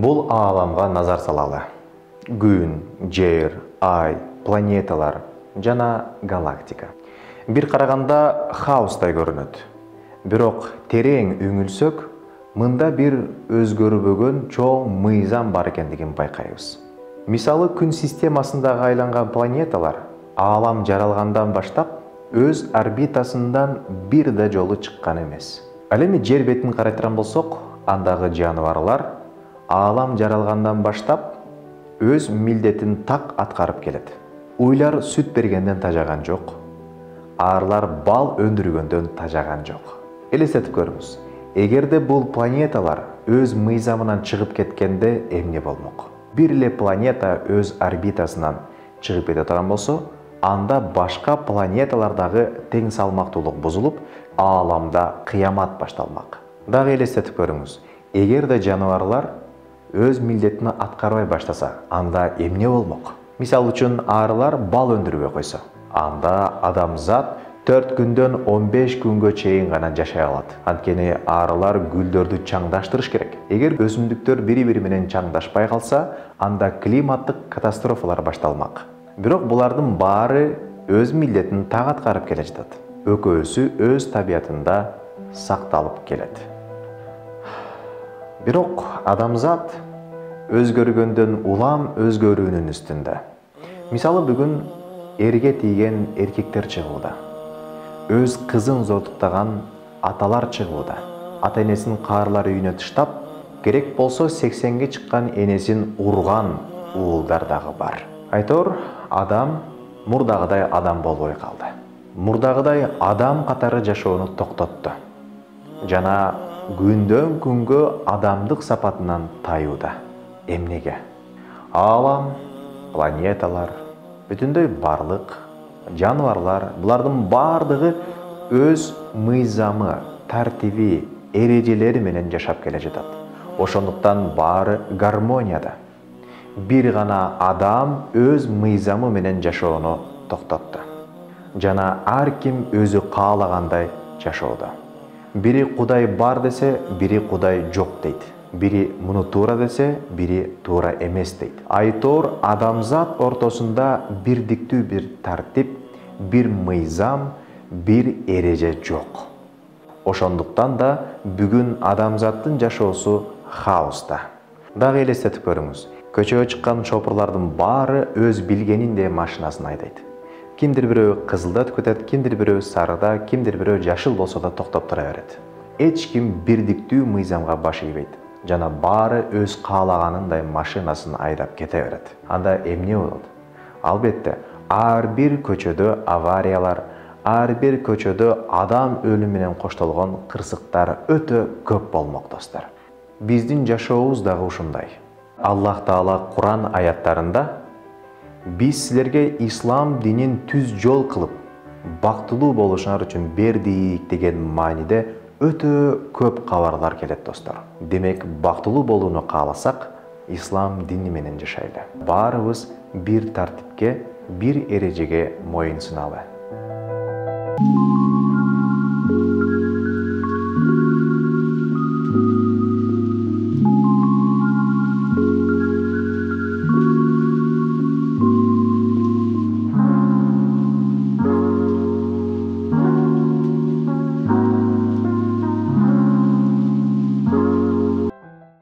Бул ааламга назар салалы. Күн, жер, ай, планеталар жана галактика. Бир караганда хаостай көрүнөт. Бирок терең үңүлсөк, мында бир өзгөрбөгөн чоң мыйзам бар экендигин байкайбыз. Мисалы, күн системасындагы айланган планеталар аалам жаралгандан баштап өз орбитасынан бир да жолу чыккан эмес. Ал эми жер бетин карай турган болсок, андагы жаныбарлар аалам жаралгандан баштап өз милдетин так аткарып келет. Уйлар сүт бергенден тажаган жок, арлар бал өндүргөндөн тажаган жок. Элестетип көрүңүз. Эгерде бул планеталар өз мыйзамынан чыгып кеткенде эмне болмок? Бир эле планета өз орбитасынан чыгып кете турган болсо, анда башка планеталардагы тең салмактуулук бузулуп, ааламда кыямат башталмак. Дагы элестетип көрүңүз. Эгерде жаныбарлар өз милдетин аткарбай баштаса, анда эмне болмок? Мисалы үчүн, арылар бал өндүрбөй койсо, анда адамзат 4 күндөн 15 күнгө чейин гана жашай алат. Анткени арылар гүлдөрдү чаңдаштырыш керек. Эгер өсүмдүктөр бири-бири менен чаңдашпай калса, анда климаттык катастрофалар башталмак. Бирок булардын баары өз милдетин так аткарып келе жатат. Экөөсү өз табиятында сакталып келет. Бирок адамзат өзгөргөндөн улам өзгөрүүнүн үстүндө. Мисалы, бүгүн эрге тийген эркектер чыгууда. Өз кызын зортуктаган аталар чыгууда. Ата-энесин каарлар үйүнө тыштап, керек болсо 80ге чыккан энесин урган уулдар дагы бар. Айтор, адам мурдагыдай адам болбой калды. Мурдагыдай адам катары жашоону токтотту. Жана күндөн күнгө адамдык сапатынан таюуда. Эмнеге? Аалам, планеталар, бүтүндөй барлык жаныбарлар, булардын бардыгы өз мыйзамы, тартиби, эрежелери менен жашап келе жатат. Ошондуктан баары гармонияда. Бир гана адам өз мыйзамы менен жашоону токтотту. Жана ар ким өзү каалагандай жашоодо. Бири Кудай бар десе, бири Кудай жок дейт. Бири муну туура десе, бири туура эмес дейт. Айтор, адамзат ортосунда бирдиктүү бир тартип, бир мыйзам, бир эреже жок. Ошондуктан да бүгүн адамзаттын жашоосу хаоста. Дагы элестетип көрүңүз. Көчөгө чыккан шопурлардын баары өз билгениндей машинасын айдайт. Кимдир бирөө кызылда өтөт, кимдир бирөө сарыда, кимдир бирөө жашыл болсо да токтоп тура берет. Эч ким бирдиктүү мыйзамга баш ийбейт. Жана баары өз каалаганындай машинасын айдап кете берет. Анда эмне болот? Албетте, ар бир көчөдө авариялар, ар бир көчөдө адам өлүмү менен коштолгон кырсыктар өтө көп болмок, достор. Биздин жашообуз дагы ушундай. Аллах Таала Куран аяттарында биз силерге ислам динин түз жол кылып, бактылуу болушуңар үчүн бердик деген мааниде өтө көп кабарлар келет, достор. Демек, бактылуу болууну кааласак, ислам дини менен жашайлы. Баарыбыз бир тартипке, бир эрежеге моюн суналы.